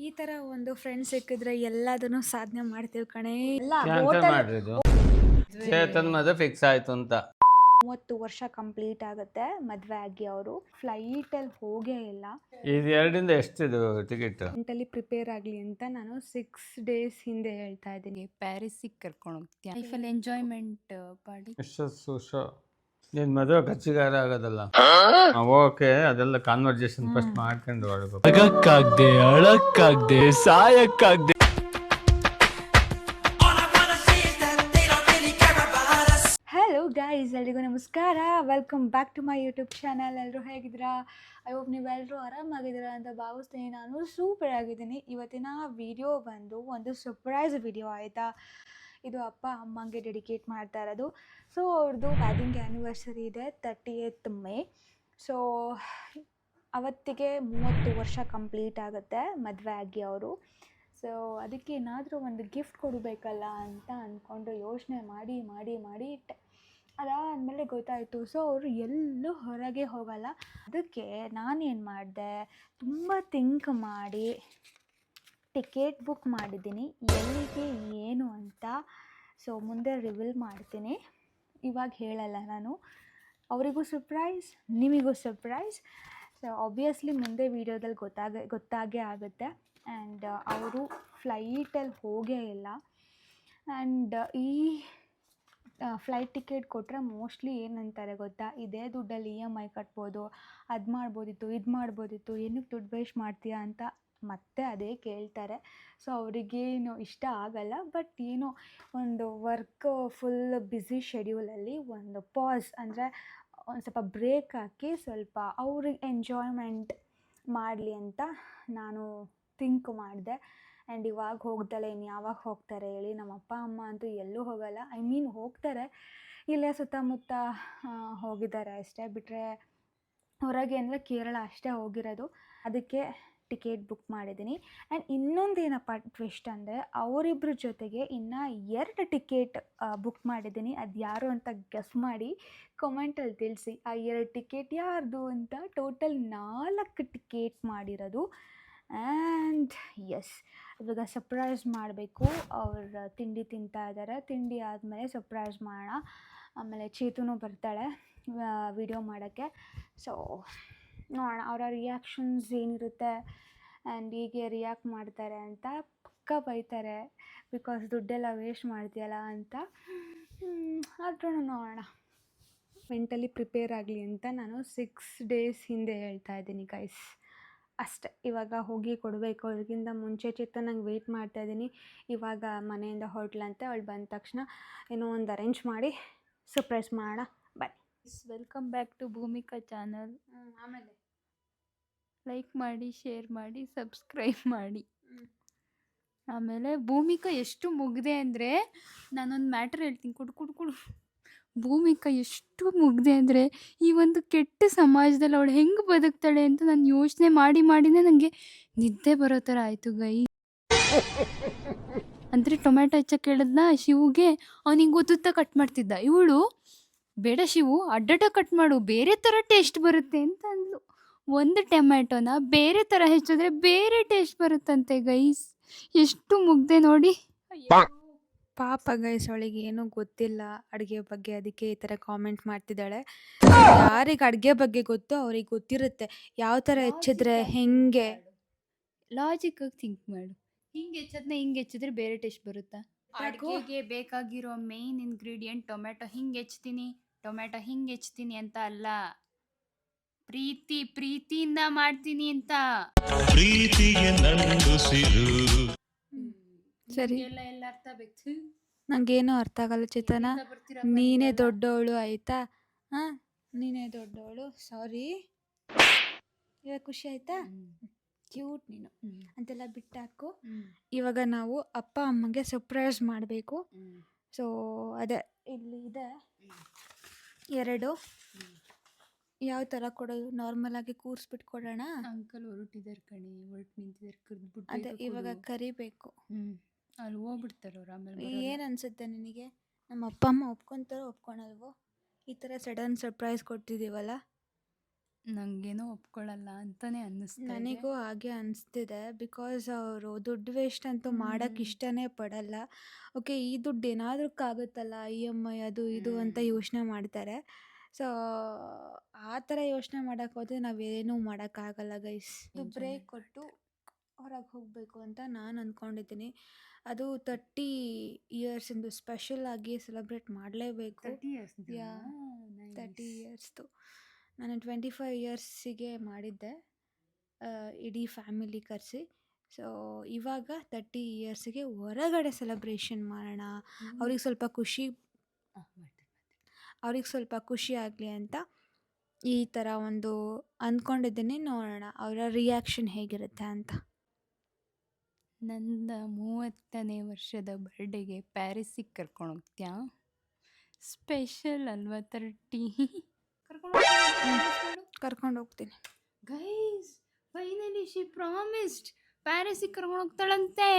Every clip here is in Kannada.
ಈ ತರ ಒಂದು ಫ್ರೆಂಡ್ ಸಿಕ್ಕಿದ್ರೆ ಎಲ್ಲದನ್ನು ಸಾಧನೆ ಮಾಡ್ತೀವಿ ಕಣೆ. ಎಲ್ಲ ಕ್ಯಾನ್ಸಲ್ ಹೋಟೆಲ್ ಮಾಡ್ರಿ ಇದು. ಚೇತನ್ ಮದುವೆ ಫಿಕ್ಸ್ ಆಯ್ತು ಅಂತ. 30 ವರ್ಷ ಕಂಪ್ಲೀಟ್ ಆಗುತ್ತೆ ಮದುವೆ ಆಗಿ. ಅವರು ಫ್ಲೈಟಲ್ಲಿ ಹೋಗೇ ಇಲ್ಲ. ಇದು 2ರಿಂದ ಎಷ್ಟಿದು ಟಿಕೆಟ್? ಮೆಂಟಲಿ ಪ್ರಿಪೇರ್ ಆಗಲಿ ಅಂತ ನಾನು 6 ಡೇಸ್ ಹಿಂದೆ ಹೇಳ್ತಾ ಇದ್ದೀನಿ. ಪ್ಯಾರಿಸಿಗೆ ಕರ್ಕೊಂಡು ಹೋಗ್ತೀಯ, ಲೈಫಲ್ಲಿ ಎಂಜಾಯ್ಮೆಂಟ್ ಮಾಡಿ. ನಿನ್ ಮದುವೆ ಖರ್ಚಿಗಾರ ಆಗೋದಲ್ಲ. ಓಕೆ, ಅದೆಲ್ಲ ಕಾನ್ವರ್ಜೇಷನ್ ಫಸ್ಟ್ ಮಾಡ್ಕೊಂಡು ಹೊರಡ್ಬೇಕು. ಅಗಕ್ಕಾಗ್ದೆ, ಅಳಕ್ಕಾಗ್ದೆ, ಸಾಯಕ್ಕಾಗ್ದೆ. ಹಲೋ ಗೈಸ್, ಎಲ್ರಿಗೂ ನಮಸ್ಕಾರ. Welcome back to my YouTube channel. ಎಲ್ಲರೂ ಹೇಗಿದ್ದೀರಾ? ಐ ಹೋಪ್ ನೀವೆಲ್ಲರೂ ಆರಾಮಾಗಿದ್ದೀರಾ ಅಂತ ಭಾವಿಸ್ತೀನಿ. ನಾನು ಸೂಪರ್ ಆಗಿದ್ದೀನಿ. ಇವತ್ತಿನ ವಿಡಿಯೋ ಬಂದು ಒಂದು ಸರ್ಪ್ರೈಸ್ ವಿಡಿಯೋ ಆಯಿತಾ. ಇದು ಅಪ್ಪ ಅಮ್ಮಂಗೆ ಡೆಡಿಕೇಟ್ ಮಾಡ್ತಾ ಇರೋದು. ಸೊ ಅವ್ರದ್ದು ವೆಡ್ಡಿಂಗ್ ಆ್ಯನಿವರ್ಸರಿ ಇದೆ 30th ಮೇ. ಸೊ ಅವತ್ತಿಗೆ 30 ವರ್ಷ ಕಂಪ್ಲೀಟ್ ಆಗುತ್ತೆ ಮದುವೆ ಆಗಿ ಅವರು. ಸೊ ಅದಕ್ಕೆ ಏನಾದರೂ ಒಂದು ಗಿಫ್ಟ್ ಕೊಡಬೇಕಲ್ಲ ಅಂತ ಅಂದ್ಕೊಂಡು ಯೋಚನೆ ಮಾಡಿ ಅದಾದಮೇಲೆ ಗೊತ್ತಾಯಿತು. ಸೊ ಅವರು ಎಲ್ಲೂ ಹೊರಗೆ ಹೋಗಲ್ಲ. ಅದಕ್ಕೆ ನಾನೇನು ಮಾಡಿದೆ, ತುಂಬ ಥಿಂಕ್ ಮಾಡಿ ಟಿಕೆಟ್ ಬುಕ್ ಮಾಡಿದ್ದೀನಿ, ಎಲ್ಲಿಗೆ ಏನು ಅಂತ. ಸೊ ಮುಂದೆ ರಿವೀಲ್ ಮಾಡ್ತೀನಿ, ಇವಾಗ ಹೇಳಲ್ಲ ನಾನು. ಅವರಿಗೂ ಸರ್ಪ್ರೈಸ್, ನಿಮಗೂ ಸರ್ಪ್ರೈಸ್. ಸೊ ಆಬ್ವಿಯಸ್ಲಿ ಮುಂದೆ ವೀಡಿಯೋದಲ್ಲಿ ಗೊತ್ತಾಗೇ ಆಗುತ್ತೆ. ಆ್ಯಂಡ್ ಅವರು ಫ್ಲೈಟಲ್ಲಿ ಹೋಗೇ ಇಲ್ಲ. ಆ್ಯಂಡ್ ಈ ಫ್ಲೈಟ್ ಟಿಕೆಟ್ ಕೊಟ್ಟರೆ ಮೋಸ್ಟ್ಲಿ ಏನಂತಾರೆ ಗೊತ್ತಾ, ಇದೇ ದುಡ್ಡಲ್ಲಿ EMI ಕಟ್ಬೋದು, ಅದು ಮಾಡ್ಬೋದಿತ್ತು, ಇದು ಮಾಡ್ಬೋದಿತ್ತು, ಏನಕ್ಕೆ ದುಡ್ಡು ವೇಸ್ಟ್ ಮಾಡ್ತೀಯಾ ಅಂತ ಮತ್ತೆ ಅದೇ ಕೇಳ್ತಾರೆ. ಸೊ ಅವರಿಗೇನು ಇಷ್ಟ ಆಗಲ್ಲ. ಬಟ್ ಏನೋ ಒಂದು ವರ್ಕ್ ಫುಲ್ ಬ್ಯುಸಿ ಶೆಡ್ಯೂಲಲ್ಲಿ ಒಂದು ಪಾಸ್ ಅಂದರೆ ಒಂದು ಸ್ವಲ್ಪ ಬ್ರೇಕ್ ಹಾಕಿ ಸ್ವಲ್ಪ ಅವ್ರಿಗೆ ಎಂಜಾಯ್ಮೆಂಟ್ ಮಾಡಲಿ ಅಂತ ನಾನು ಥಿಂಕ್ ಮಾಡಿದೆ. ಆ್ಯಂಡ್ ಇವಾಗ ಹೋಗ್ದಲೆ ಇನ್ನು ಯಾವಾಗ ಹೋಗ್ತಾರೆ ಹೇಳಿ? ನಮ್ಮ ಅಪ್ಪ ಅಮ್ಮ ಅಂತೂ ಎಲ್ಲೂ ಹೋಗಲ್ಲ. ಹೋಗ್ತಾರೆ, ಇಲ್ಲೇ ಸುತ್ತಮುತ್ತ ಹೋಗಿದ್ದಾರೆ ಅಷ್ಟೇ. ಬಿಟ್ಟರೆ ಹೊರಗೆ ಅಂದರೆ ಕೇರಳ ಅಷ್ಟೇ ಹೋಗಿರೋದು. ಅದಕ್ಕೆ ಟಿಕೆಟ್ ಬುಕ್ ಮಾಡಿದ್ದೀನಿ. ಆ್ಯಂಡ್ ಇನ್ನೊಂದೇನಪ್ಪ ಟ್ವಿಸ್ಟ್ ಅಂದರೆ, ಅವರಿಬ್ಬರ ಜೊತೆಗೆ ಇನ್ನು 2 ಟಿಕೆಟ್ ಬುಕ್ ಮಾಡಿದ್ದೀನಿ. ಅದು ಯಾರು ಅಂತ ಗೆಸ್ ಮಾಡಿ ಕಮೆಂಟಲ್ಲಿ ತಿಳಿಸಿ. ಆ 2 ಟಿಕೆಟ್ ಯಾರ್ದು ಅಂತ. ಟೋಟಲ್ 4 ಟಿಕೆಟ್ ಮಾಡಿರೋದು. ಆ್ಯಂಡ್ ಎಸ್, ಇವಾಗ ಸರ್ಪ್ರೈಸ್ ಮಾಡಬೇಕು. ಅವ್ರು ತಿಂಡಿ ತಿಂತಾ ಇದ್ದಾರೆ. ತಿಂಡಿ ಆದಮೇಲೆ ಸರ್ಪ್ರೈಸ್ ಮಾಡೋಣ. ಆಮೇಲೆ ಚೇತುನೂ ಬರ್ತಾಳೆ ವಿಡಿಯೋ ಮಾಡೋಕ್ಕೆ. ಸೊ ನೋಡೋಣ ಅವರ ರಿಯಾಕ್ಷನ್ಸ್ ಏನಿರುತ್ತೆ. ಆ್ಯಂಡ್ ಹೀಗೆ ರಿಯಾಕ್ಟ್ ಮಾಡ್ತಾರೆ ಅಂತ ಪಕ್ಕ ಬೈತಾರೆ, ಬಿಕಾಸ್ ದುಡ್ಡೆಲ್ಲ ವೇಸ್ಟ್ ಮಾಡ್ತೀಯಲ್ಲ ಅಂತ. ಆದ್ರೂ ನೋಡೋಣ, ಮೆಂಟಲಿ ಪ್ರಿಪೇರ್ ಆಗಲಿ ಅಂತ ನಾನು 6 ಡೇಸ್ ಹಿಂದೆ ಹೇಳ್ತಾ ಇದ್ದೀನಿ ಗೈಸ್. ಅಷ್ಟೆ. ಇವಾಗ ಹೋಗಿ ಕೊಡಬೇಕು. ಅವ್ರಿಗಿಂತ ಮುಂಚೆ ನಂಗೆ ವೆಯ್ಟ್ ಮಾಡ್ತಾಯಿದ್ದೀನಿ. ಇವಾಗ ಮನೆಯಿಂದ ಹೊರಟ್ಲಂತೆ. ಅವಳು ಬಂದ ತಕ್ಷಣ ಏನೋ ಒಂದು ಅರೇಂಜ್ ಮಾಡಿ ಸರ್ಪ್ರೈಸ್ ಮಾಡೋಣ. ಬನ್ನಿ. Welcome back to Bhoomika channel. ಆಮೇಲೆ ಲೈಕ್ ಮಾಡಿ, ಶೇರ್ ಮಾಡಿ, ಸಬ್ಸ್ಕ್ರೈಬ್ ಮಾಡಿ. ಆಮೇಲೆ ಭೂಮಿಕಾ ಎಷ್ಟು ಮುಗ್ದೆ ಅಂದರೆ, ನಾನೊಂದು ಮ್ಯಾಟ್ರ್ ಹೇಳ್ತೀನಿ, ಕುಡು. ಭೂಮಿಕಾ ಎಷ್ಟು ಮುಗ್ದೆ ಅಂದರೆ, ಈ ಒಂದು ಕೆಟ್ಟ ಸಮಾಜದಲ್ಲಿ ಅವಳು ಹೆಂಗೆ ಬದುಕ್ತಾಳೆ ಅಂತ ನಾನು ಯೋಚನೆ ಮಾಡಿನೇ ನನಗೆ ನಿದ್ದೆ ಬರೋ ಥರ ಆಯಿತು ಗೈ. ಅಂದರೆ ಟೊಮ್ಯಾಟೊ ಹೆಚ್ಚಕ್ಕೆ ಹೇಳಿದ್ನ ಶಿವುಗೆ, ಅವನಿಗೆ ಗೊತ್ತುತ್ತಾ ಕಟ್ ಮಾಡ್ತಿದ್ದ. ಇವಳು ಬೇಡ ಶಿವು, ಅಡ್ಡಟ ಕಟ್ ಮಾಡು, ಬೇರೆ ಥರ ಟೇಸ್ಟ್ ಬರುತ್ತೆ ಅಂತ ಅಂದ್ಲು. ಒಂದು ಟೊಮ್ಯಾಟೊನ ಬೇರೆ ಥರ ಹೆಚ್ಚಿದ್ರೆ ಬೇರೆ ಟೇಸ್ಟ್ ಬರುತ್ತಂತೆ ಗೈಸ್. ಎಷ್ಟು ಮುಗ್ದೆ ನೋಡಿ. ಪಾಪ ಗೈಸ್, ಅವಳಿಗೆ ಏನೂ ಗೊತ್ತಿಲ್ಲ ಅಡುಗೆ ಬಗ್ಗೆ. ಅದಕ್ಕೆ ಈ ಥರ ಕಾಮೆಂಟ್ ಮಾಡ್ತಿದ್ದಾಳೆ. ಯಾರಿಗೆ ಅಡುಗೆ ಬಗ್ಗೆ ಗೊತ್ತೋ ಅವ್ರಿಗೆ ಗೊತ್ತಿರುತ್ತೆ ಯಾವ ಥರ ಹೆಚ್ಚಿದ್ರೆ ಹೆಂಗೆ. ಲಾಜಿಕ್ ಆಗಿ ಥಿಂಕ್ ಮಾಡು. ಹಿಂಗೆ ಹೆಚ್ಚಿದ್ರೆ ಬೇರೆ ಟೇಸ್ಟ್ ಬರುತ್ತಾ? ಅಡುಗೆಗೆ ಬೇಕಾಗಿರೋ ಮೇನ್ ಇಂಗ್ರೀಡಿಯೆಂಟ್ ಟೊಮೆಟೊ ಹಿಂಗೆ ಹೆಚ್ಚ್ತೀನಿ ಅಂತ ಅಲ್ಲ, ಪ್ರೀತಿಯಿಂದ ಮಾಡ್ತೀನಿ ಅಂತ. ಸರಿ, ಎಲ್ಲ ಅರ್ಥ ಬೇಕು. ನಂಗೇನು ಅರ್ಥ ಆಗಲ್ಲ ಚೇತನ. ನೀನೇ ದೊಡ್ಡವಳು ಆಯಿತಾ? ಹಾಂ, ನೀನೇ ದೊಡ್ಡವಳು. ಸಾರಿ. ಇವಾಗ ಖುಷಿ ಆಯಿತಾ? ಕ್ಯೂಟ್ ನೀನು ಅಂತೆಲ್ಲ ಬಿಟ್ಟಾಕು. ಇವಾಗ ನಾವು ಅಪ್ಪ ಅಮ್ಮಗೆ ಸರ್ಪ್ರೈಸ್ ಮಾಡಬೇಕು. ಸೊ ಅದೇ ಇಲ್ಲಿ ಇದೆ 2. ಯಾವ ಥರ ಕೊಡೋದು? ನಾರ್ಮಲಾಗಿ ಕೂರಿಸ್ಬಿಟ್ಟು ಕೊಡೋಣ. ಅಂಕಲ್ ಹೊರಟು ನಿಂತಿದ್ದಾರೆ, ಕರೆದ್ಬಿಟ್ಟು. ಅದೇ ಇವಾಗ ಕರಿಬೇಕು. ಅಲ್ಲಿ ಹೋಗ್ಬಿಡ್ತಾರೆ ಅವ್ರು. ಆಮೇಲೆ ಏನು ಅನಿಸುತ್ತೆ ನಿನಗೆ? ನಮ್ಮ ಅಪ್ಪ ಅಮ್ಮ ಒಪ್ಕೊತಾರೋ ಒಪ್ಕೊಳಲ್ವೋ? ಈ ಥರ ಸಡನ್ ಸರ್ಪ್ರೈಸ್ ಕೊಡ್ತಿದ್ದೀವಲ್ಲ. ನನಗೇನೋ ಒಪ್ಕೊಳ್ಳಲ್ಲ ಅಂತಲೇ ಅನ್ನಿಸ್ತಾ ಇದೆ. ನನಗೂ ಹಾಗೆ ಅನಿಸ್ತಿದೆ. ಬಿಕಾಸ್ ಅವರು ದುಡ್ಡು ವೇಸ್ಟ್ ಅಂತೂ ಮಾಡೋಕ್ಕೆ ಇಷ್ಟನೇ ಪಡಲ್ಲ. ಓಕೆ, ಈ ದುಡ್ಡು ಏನಾದ್ರಕ್ಕಾಗುತ್ತಲ್ಲ, EMI ಅದು ಇದು ಅಂತ ಯೋಚನೆ ಮಾಡ್ತಾರೆ. ಸೊ ಆ ಥರ ಯೋಚನೆ ಮಾಡೋಕ್ಕೆ ಹೋದರೆ ನಾವೇನೂ ಮಾಡೋಕ್ಕಾಗಲ್ಲ ಗೈಸ್. ಬ್ರೇಕ್ ಕೊಟ್ಟು ಹೊರಗೆ ಹೋಗಬೇಕು ಅಂತ ನಾನು ಅಂದ್ಕೊಂಡಿದ್ದೀನಿ. ಅದು 30 ಇಯರ್ಸಿಂದು ಸ್ಪೆಷಲ್ ಆಗಿ ಸೆಲೆಬ್ರೇಟ್ ಮಾಡಲೇಬೇಕು. 30 years ಯಾ 30 ಇಯರ್ಸ್ದು. ನಾನು 25 ಇಯರ್ಸಿಗೆ ಮಾಡಿದ್ದೆ, ಇಡೀ ಫ್ಯಾಮಿಲಿ ಕರೆಸಿ. ಸೊ ಇವಾಗ 30 ಇಯರ್ಸಿಗೆ ಹೊರಗಡೆ ಸೆಲೆಬ್ರೇಷನ್ ಮಾಡೋಣ, ಅವ್ರಿಗೆ ಸ್ವಲ್ಪ ಖುಷಿ ಆಗಲಿ ಅಂತ ಈ ಥರ ಒಂದು ಅಂದ್ಕೊಂಡಿದ್ದೀನಿ. ನೋಡೋಣ ಅವರ ರಿಯಾಕ್ಷನ್ ಹೇಗಿರುತ್ತೆ ಅಂತ. ನನ್ನ 30ನೇ ವರ್ಷದ ಬರ್ಡೇಗೆ ಪ್ಯಾರಿಸಿಗೆ ಕರ್ಕೊಂಡು ಹೋಗ್ತೀಯಾ? ಸ್ಪೆಷಲ್ ಅಲ್ವಾ 30. ಕರ್ಕೊಂಡು ಹೋಗ್ತೀನಿ. ಗೈಸ್, ಫೈನಲಿ ಶಿ ಪ್ರಾಮಿಸ್ಡ್ ಪ್ಯಾರಿಸಿಗೆ ಕರ್ಕೊಂಡು ಹೋಗ್ತಾಳಂತೆ.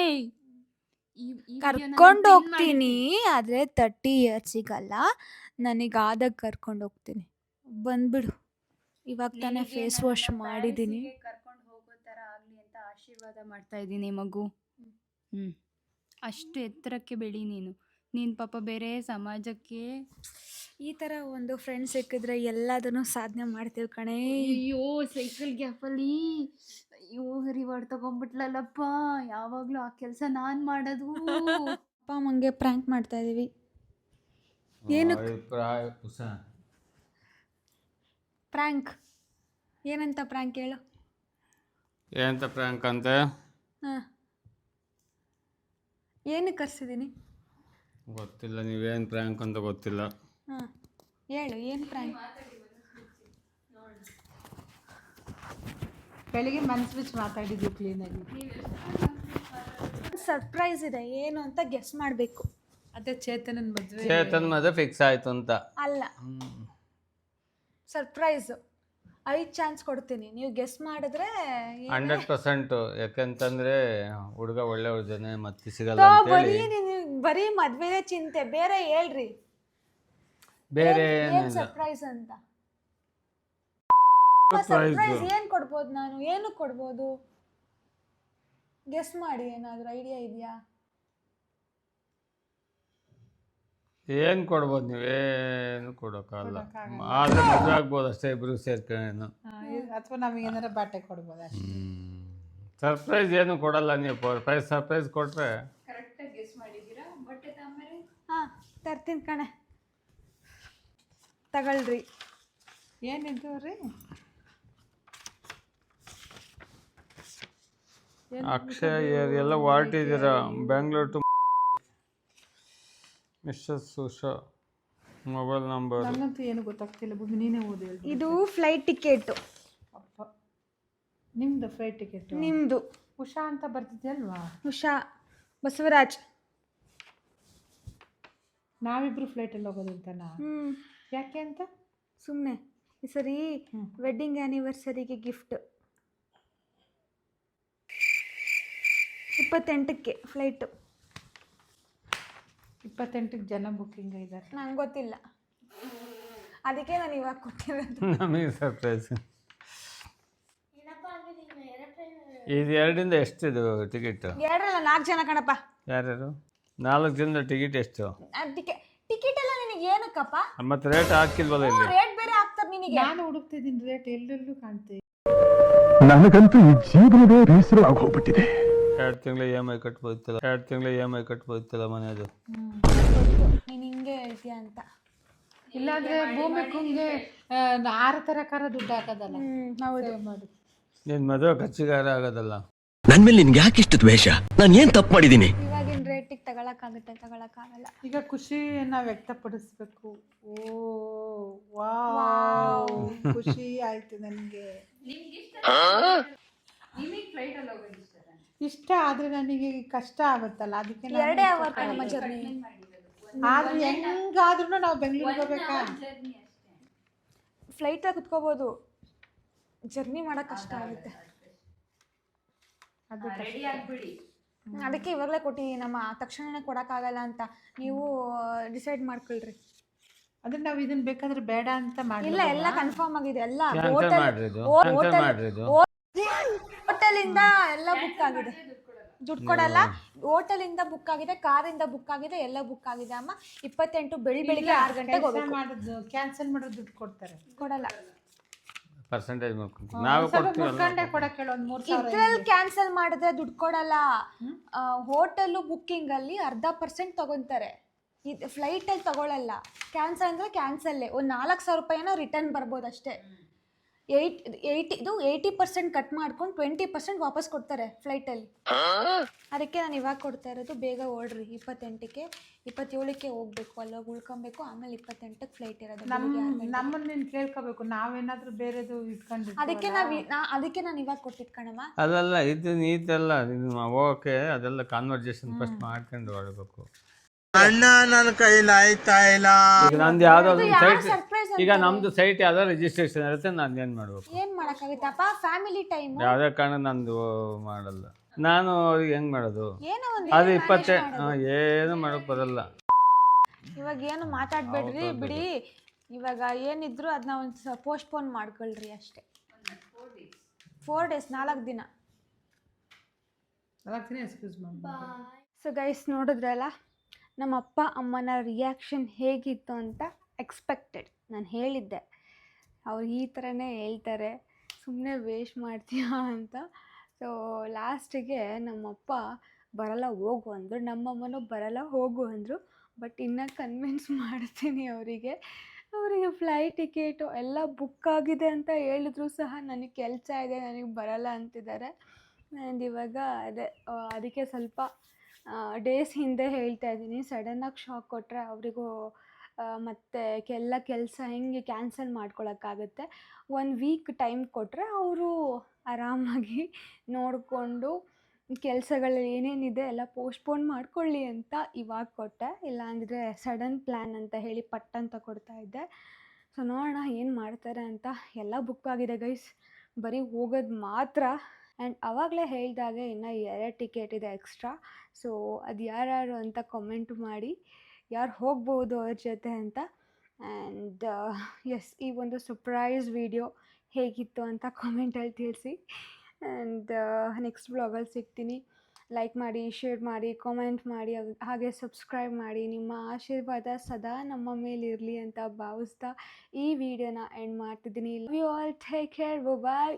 ಕರ್ಕೊಂಡು ಹೋಗ್ತೀನಿ, ಆದರೆ 30 ಇಯರ್ಸಿಗಲ್ಲ, ನನಗಾದಾಗ ಕರ್ಕೊಂಡು ಹೋಗ್ತೀನಿ. ಬಂದ್ಬಿಡು, ಇವಾಗ ತಾನೇ ಫೇಸ್ ವಾಶ್ ಮಾಡಿದ್ದೀನಿ. ಕರ್ಕೊಂಡು ಹೋಗೋ ಥರ ಆಗಲಿ ಅಂತ ಆಶೀರ್ವಾದ ಮಾಡ್ತಾ ಇದ್ದೀನಿ ಮಗು. ಅಷ್ಟು ಎತ್ತರಕ್ಕೆ ಬೆಳಿ ನೀನು. ನೀನು ಪಾಪ ಬೇರೆ ಸಮಾಜಕ್ಕೆ ಈ ಥರ ಒಂದು ಫ್ರೆಂಡ್ ಸಿಕ್ಕಿದ್ರೆ ಎಲ್ಲದನ್ನು ಸಾಧನೆ ಮಾಡ್ತೀವಿ ಕಣೇ. ಅಯ್ಯೋ ಸೈಕಲ್ ಗ್ಯಾಪಲ್ಲಿ ಅಯ್ಯೋ ರಿವಾರ್ಡ್ ತಗೊಂಡ್ಬಿಟ್ಲಲ್ಲಪ್ಪ. ಯಾವಾಗಲೂ ಆ ಕೆಲಸ ನಾನು ಮಾಡೋದು. ಅಪ್ಪ ಅಮ್ಮಂಗೆ ಪ್ರ್ಯಾಂಕ್ ಮಾಡ್ತಾ ಇದೀವಿ. ಏನಕ್ಕೆ ಪ್ರ್ಯಾಂಕ್? ಏನಂತ ಪ್ರ್ಯಾಂಕ್ ಹೇಳು? ಏನಂತ ಪ್ರ್ಯಾಂಕ್ ಅಂತ? ಹಾಂ, ಏನಕ್ಕೆ ಕರ್ಸಿದ್ದೀನಿ ಗೊತ್ತಿಲ್ಲ, ನೀವೇನು ಪ್ರ್ಯಾಂಕ್ ಅಂತ ಗೊತ್ತಿಲ್ಲ. ಹಾಂ ಹೇಳು, ಏನು ಪ್ರ್ಯಾಂಕ್? ಬೆಳಿಗ್ಗೆ ಮನ್ಸು ಬಿಚ್ಚಿ ಮಾತಾಡಿದ್ವಿ ಕ್ಲೀನಾಗಿ. ಸರ್ಪ್ರೈಸ್ ಇದೆ, ಏನು ಅಂತ ಗೆಸ್ ಮಾಡಬೇಕು. ಅದೇ ಚೇತನನ್ ಮದುವೆ ಫಿಕ್ಸ್ ಆಯ್ತು ಅಂತ ಅಲ್ಲ, ಸರ್ಪ್ರೈಸ್. 5 ಚಾನ್ಸ್ ಕೊಡ್ತೀನಿ, ನೀವು ಗೆಸ್ ಮಾಡಿದ್ರೆ 100%. ಯಾಕಂತಂದ್ರೆ ಹುಡುಗ ಒಳ್ಳೆ ಹುಡುಗನೇ, ಮತ್ತೆ ಸಿಗಲ್ಲ ಅಂತೇಳಿ. ಬರೀ ಮದ್ವೆನೇ ಚಿಂತೆ, ಬೇರೆ ಹೇಳ್ರಿ. ಬೇರೆ ಏನ್ ಸರ್ಪ್ರೈಸ್ ಅಂತ? ಸರ್ಪ್ರೈಸ್ ಏನ್ ಕೊಡ್ಬೋದು ನಾನು? ಏನು ಕೊಡ್ಬೋದು? ಗೆಸ್ ಮಾಡಿ, ಏನಾದ್ರು ಐಡಿಯಾ ಇದೆಯಾ? ಏನು ಕೊಡ್ಬೋದು? ನೀವೇನು ಕೊಡೋಕ್ಕಲ್ಲ, ಆದರೆ ಮದುವೆ ಆಗ್ಬೋದು ಅಷ್ಟೇ, ಇಬ್ರು ಸೇರ್ಕೊಂಡು. ಅಥವಾ ನಮಗೆ ಏನಾರ ಬಾಟೆ ಕೊಡ್ಬೋದು ಅಷ್ಟೇ. ಸರ್ಪ್ರೈಸ್ ಏನು ಕೊಡಲ್ಲ ನೀವು. ಸರ್ಪ್ರೈಸ್ ಕೊಟ್ರೆ ಕರೆಕ್ಟಾಗಿ ಗೆಸ್ ಮಾಡಿದ್ದೀರಾ. ಬಟ್ಟೆ ತಾಂಬರೆ ಹಾಂ ತರ್ತೀನಿ ಕಣೆ, ತಗೊಳ್ರಿ. ಏನಿದ್ದು ರೀ? ಅಕ್ಷಯ ಎಲ್ಲ ಹೊರಟಿದ್ದೀರಾ Bengaluru to mister Susha. Mobile number ನಂಗಂತೂ ಏನು ಗೊತ್ತಾಗ್ತಿಲ್ಲ. ಭೂಮಿ ನೀನೇ ಓದಿ ಹೇಳಿ. ಇದು ಫ್ಲೈಟ್ ಟಿಕೆಟು. ಅಪ್ಪ, ನಿಮ್ದು ಫ್ಲೈಟ್ ಟಿಕೆಟ್? ನಿಮ್ಮದು ಉಷಾ ಅಂತ ಬರ್ತಿದ್ಯಲ್ವಾ? ಉಷಾ ಬಸವರಾಜ್. ನಾವಿಬ್ರು ಫ್ಲೈಟಲ್ಲಿ ಹೋಗೋದು ಅಂತನಾ? ಯಾಕೆ ಅಂತ? ಸುಮ್ಮನೆ ಈ ಸರಿ ವೆಡ್ಡಿಂಗ್ ಆ್ಯನಿವರ್ಸರಿಗೆ ಗಿಫ್ಟ್. 28ಕ್ಕೆ ಫ್ಲೈಟು. 28ಕ್ಕೆ ಜನ ಬುಕ್ಕಿಂಗ್ ಇದ್ದಾರೆ. ನಂಗೆ ಗೊತ್ತಿಲ್ಲ, ಅದಕ್ಕೆ ನಾನು ಇವಾಗ ಕೊಟ್ಟಿರೋದು. ನಮಗೆ ಸರ್ಪ್ರೈಸ್. ಇದು 2ರಿಂದ ಎಷ್ಟಿದು ಟಿಕೆಟ್? 2 4 ಜನ ಕಣಪ್ಪ. ಯಾರ್ಯಾರು? 4 ಜನದ ಟಿಕೆಟ್ ಎಷ್ಟು? ಟಿಕೆಟ್ ಎಲ್ಲ ನಿನಗೆ ಏನಕ್ಕಪ್ಪ? ಮತ್ತೆ ರೇಟ್ ಹಾಕಿಲ್ವಲ್ಲ ಇಲ್ಲಿ? ರೇಟ್ ಬೇರೆ ಹಾಕ್ತಾರೆ ನಿನಗೆ. ನಾನು ಹುಡುಕ್ತಿದ್ದೀನಿ ರೇಟ್, ಎಲ್ಲೆಲ್ಲೂ ಕಾಣ್ತೀವಿ. ನನಗಂತೂ ಈ ಜೀವನವೇ ಬೇಸರ ಆಗೋಗ್ಬಿಟ್ಟಿದೆ. 2 ತಿಂಗಳ EMI ಕಟ್ಬೋದಿತ್ತಲ್ಲ, 2 ತಿಂಗಳ EMI ಕಟ್ಬೋದಿತ್ತಲ್ಲ ಮನೆಯದು. ನೀನು ಹಿಂಗೆ ಹೇಳ್ತೀಯ ಅಂತ. ಇಲ್ಲಾಂದ್ರೆ ಭೂಮಿ ಕುಂಗೆ 6 ಥರಕಾರ ದುಡ್ಡು ಹಾಕೋದಲ್ಲ. ಹೌದು ಮಾಡಿ ನಿನ್ನ ಮದುವೆ ಖರ್ಚಿಗಾರ ಆಗೋದಲ್ಲ. ನನ್ನ ಮೇಲೆ ನಿನ್ಗೆ ಯಾಕೆ ಇಷ್ಟು ದ್ವೇಷ? ನಾನು ಏನು ತಪ್ಪು ಮಾಡಿದ್ದೀನಿ? ಇವಾಗಿನ ರೇಟಿಗೆ ತಗೊಳಕ್ಕಾಗಲ್ಲ. ಈಗ ಖುಷಿಯನ್ನ ವ್ಯಕ್ತಪಡಿಸ್ಬೇಕು. ಓ ವಾವ್, ಖುಷಿ ಆಯ್ತು ನನಗೆ. ಇಷ್ಟ ಆದ್ರೆ ನನಗೆ ಕಷ್ಟ ಆಗುತ್ತಲ್ಲ, ಅದಕ್ಕೆ 2 ಅವರ್ ಕಣಮ್ಮ ಜರ್ನಿ. ಆದ್ರೆ ಹೆಂಗಾದ್ರೂ ನಾವು ಬೆಂಗಳೂರಿಗೆ ಹೋಗ್ಬೇಕಾ? ಫ್ಲೈಟಾಗಿ ಕುತ್ಕೋಬೋದು, ಜರ್ನಿ ಮಾಡೋಕೆ ಕಷ್ಟ ಆಗುತ್ತೆ. ಅದು ಅದಕ್ಕೆ ಇವಾಗಲೇ ಕೊಟ್ಟಿದ್ದೀನಿ. ನಮ್ಮ ತಕ್ಷಣನೇ ಕೊಡೋಕ್ಕಾಗಲ್ಲ ಅಂತ, ನೀವು ಡಿಸೈಡ್ ಮಾಡ್ಕೊಳ್ರಿ. ಅಂದ್ರೆ ನಾವು ಇದನ್ನ ಬೇಕಾದ್ರೆ ಬೇಡ ಅಂತ ಇಲ್ಲ ಎಲ್ಲ ಕನ್ಫರ್ಮ್ ಆಗಿದೆ ಎಲ್ಲ ಕ್ಯಾನ್ಸಲ್ ಮಾಡ್ರಿ ಇದು ಕ್ಯಾನ್ಸಲ್ ಮಾಡ್ರಿ ಇದು ಹೋಟೆಲಿಂದ ಎಲ್ಲ ಬುಕ್ ಆಗಿದೆ. ದುಡ್ಡು ಕೊಡಲ್ಲ. ಹೋಟೆಲಿಂದ ಬುಕ್ ಆಗಿದೆ, ಕಾರಿಂದ ಬುಕ್ ಆಗಿದೆ, ಎಲ್ಲ ಬುಕ್ ಆಗಿದೆ ಅಮ್ಮ. 28 ಬೆಳಿಗ್ಗೆ 6 ಗಂಟೆಗೆ ಹೋಗ್ಬೇಕು. ಮಾಡೋದು ಕ್ಯಾನ್ಸಲ್ ಮಾಡೋದು ದುಡ್ಡು ಕೊಡ್ತಾರೆ. ಕೊಡಲ್ಲ. ಪರ್ಸೆಂಟೇಜ್ ಮಾಡ್ಕೊಂಡು ನಾವು ಕೊಡ್ತೀವಲ್ಲ ಮುಖಂಡೆ ಕೊಡಕ್ಕೆ ಹೇಳು, 3,000 ಇದ್ರಲ್ಲಿ ಕ್ಯಾನ್ಸಲ್ ಮಾಡಿದ್ರೆ ದುಡ್ಡು ಕೊಡಲ್ಲ. ಹೋಟೆಲ್ ಬುಕ್ಕಿಂಗ್ ಅಲ್ಲಿ 0.5% ತಗೊಂತಾರೆ. ಇದು ಫ್ಲೈಟಲ್ಲಿ ತಗೊಳ್ಳಲ್ಲ. ಕ್ಯಾನ್ಸಲ್ ಅಂದರೆ ಕ್ಯಾನ್ಸಲ್ಲೇ. ಒಂದು 4,000 ರೂಪಾಯಿನೋ ರಿಟರ್ನ್ ಬರ್ಬೋದು ಅಷ್ಟೇ. 80% ಕಟ್ ಮಾಡ್ಕೊಂಡು 20% ವಾಪಸ್ ಕೊಡ್ತಾರೆ ಫ್ಲೈಟಲ್ಲಿ. ಅದಕ್ಕೆ ನಾನು ಇವಾಗ ಕೊಡ್ತಾ ಇರೋದು, ಬೇಗ ಓಡ್ರಿ. 28ಕ್ಕೆ 27ಕ್ಕೆ ಹೋಗ್ಬೇಕು, ಅಲ್ಲೋಗಿ ಉಳ್ಕೊಬೇಕು. ಆಮೇಲೆ 28ಕ್ಕೆ ಫ್ಲೈಟ್ ಇರೋದು. ನಮ್ಮನ್ನ ನೀನು ಕೇಳ್ಕೋಬೇಕು, ನಾವೇನಾದ್ರೂ ಬೇರೆದು ಇಟ್ಕೊಂಡು. ಅದಕ್ಕೆ ನಾನು ಇವಾಗ ಕೊಟ್ಟಿಟ್ಕಣಮ್ಮ. ಅಲ್ಲಲ್ಲ ಇದೆಲ್ಲ ಹೋಗೋಕೆ ಅದೆಲ್ಲ ಕಾನ್ವರ್ಜೇಷನ್ ಫಸ್ಟ್ ಮಾಡ್ಕೊಂಡು ಹೊರಬೇಕು. ಅಣ್ಣ ನನ್ನ ಕೈಲಾಯ್ತಾ ಇಲ್ಲ. ಈಗ ನಂದು ಯಾವ್ದೋ ಸೈಟ್, ಸರ್ಪ್ರೈಸ್ ಈಗ ನಮ್ದು ಸೈಟ್ ಯಾವ್ದೋ ರಿಜಿಸ್ಟ್ರೇಷನ್ ಇರುತ್ತೆ, ನಾನು ಏನು ಮಾಡ್ಬೇಕು? ಏನ್ ಮಾಡಕ್ಕಾಗುತ್ತಪ್ಪ, ಫ್ಯಾಮಿಲಿ ಟೈಮ್. ಯಾವುದೇ ಕಾರಣ ನಂದು ಮಾಡಲ್ಲ. ನಾನು ಅವ್ರಿಗೆ ಹೆಂಗ್ ಮಾಡೋದು? ಏನೋ ಒಂದು ಅದು 20 ಏನು ಮಾಡಕ್ ಬರಲ್ಲ. ಇವಾಗ ಏನು ಮಾತಾಡ್ಬೇಡ್ರಿ, ಬಿಡಿ. ಇವಾಗ ಏನಿದ್ರು ಅದನ್ನ ಒಂದು ಪೋಸ್ಟ್ಪೋನ್ ಮಾಡ್ಕೊಳ್ರಿ ಅಷ್ಟೇ. 4 days, 4 ದಿನ. ಎಕ್ಸ್ಕ್ಯೂಸ್ ಮಾಡಿ. ಸೊ ಗೈಸ್, ನೋಡಿದ್ರಲ್ಲ ನಮ್ಮ ಅಪ್ಪ ಅಮ್ಮನ ರಿಯಾಕ್ಷನ್ ಹೇಗಿತ್ತು ಅಂತ. ಎಕ್ಸ್ಪೆಕ್ಟೆಡ್. ನಾನು ಹೇಳಿದ್ದೆ ಅವ್ರು ಈ ಥರನೇ ಹೇಳ್ತಾರೆ, ಸುಮ್ಮನೆ ವೇಸ್ಟ್ ಮಾಡ್ತೀಯಾ ಅಂತ. ಸೊ ಲಾಸ್ಟಿಗೆ ನಮ್ಮಪ್ಪ ಬರಲ್ಲ ಹೋಗು ಅಂದರು, ನಮ್ಮಮ್ಮನೂ ಬರಲ್ಲ ಹೋಗು ಅಂದರು. ಬಟ್ ಇನ್ನೂ ಕನ್ವಿನ್ಸ್ ಮಾಡ್ತೀನಿ ಅವರಿಗೆ ಫ್ಲೈಟ್ ಟಿಕೆಟು ಎಲ್ಲ ಬುಕ್ ಆಗಿದೆ ಅಂತ ಹೇಳಿದ್ರು ಸಹ ನನಗೆ ಕೆಲಸ ಇದೆ, ನನಗೆ ಬರಲ್ಲ ಅಂತಿದ್ದಾರೆ. ಆ್ಯಂಡ್ ಇವಾಗ ಅದಕ್ಕೆ ಸ್ವಲ್ಪ ಡೇಸ್ ಹಿಂದೆ ಹೇಳ್ತಾ ಇದ್ದೀನಿ. ಸಡನ್ನಾಗಿ ಶಾಕ್ ಕೊಟ್ಟರೆ ಅವರಿಗೂ ಮತ್ತು ಎಲ್ಲ ಕೆಲಸ ಹೆಂಗೆ ಕ್ಯಾನ್ಸಲ್ ಮಾಡ್ಕೊಳಕ್ಕಾಗುತ್ತೆ. 1 ವೀಕ್ ಟೈಮ್ ಕೊಟ್ಟರೆ ಅವರು ಆರಾಮಾಗಿ ನೋಡಿಕೊಂಡು ಕೆಲಸಗಳು ಏನೇನಿದೆ ಎಲ್ಲ ಪೋಸ್ಟ್ಪೋನ್ ಮಾಡ್ಕೊಳ್ಳಿ ಅಂತ ಇವಾಗ ಕೊಟ್ಟೆ. ಇಲ್ಲಾಂದರೆ ಸಡನ್ ಪ್ಲ್ಯಾನ್ ಅಂತ ಹೇಳಿ ಪಟ್ಟಂತ ಕೊಡ್ತಾಯಿದ್ದೆ. ಸೊ ನೋಡೋಣ ಏನು ಮಾಡ್ತಾರೆ ಅಂತ. ಎಲ್ಲ ಬುಕ್ ಆಗಿದೆ ಗೈಸ್, ಬರೀ ಹೋಗೋದು ಮಾತ್ರ. ಆ್ಯಂಡ್ ಆವಾಗಲೇ ಹೇಳಿದಾಗೆ ಇನ್ನೂ 2 ಟಿಕೆಟ್ ಇದೆ ಎಕ್ಸ್ಟ್ರಾ. ಸೊ ಅದು ಯಾರ್ಯಾರು ಅಂತ ಕಮೆಂಟ್ ಮಾಡಿ, ಯಾರು ಹೋಗ್ಬೋದು ಅವ್ರ ಜೊತೆ ಅಂತ. ಆ್ಯಂಡ್ ಎಸ್, ಈ ಒಂದು ಸರ್ಪ್ರೈಸ್ ವಿಡಿಯೋ ಹೇಗಿತ್ತು ಅಂತ ಕಾಮೆಂಟಲ್ಲಿ ತಿಳಿಸಿ. ಆ್ಯಂಡ್ ನೆಕ್ಸ್ಟ್ ಬ್ಲಾಗಲ್ಲಿ ಸಿಗ್ತೀನಿ. ಲೈಕ್ ಮಾಡಿ, ಶೇರ್ ಮಾಡಿ, ಕಾಮೆಂಟ್ ಮಾಡಿ, ಹಾಗೆ ಸಬ್ಸ್ಕ್ರೈಬ್ ಮಾಡಿ. ನಿಮ್ಮ ಆಶೀರ್ವಾದ ಸದಾ ನಮ್ಮ ಮೇಲಿರಲಿ ಅಂತ ಭಾವಿಸ್ತಾ ಈ ವಿಡಿಯೋನ ಎಂಡ್ ಮಾಡ್ತಿದ್ದೀನಿ. Love you all, take care, bye.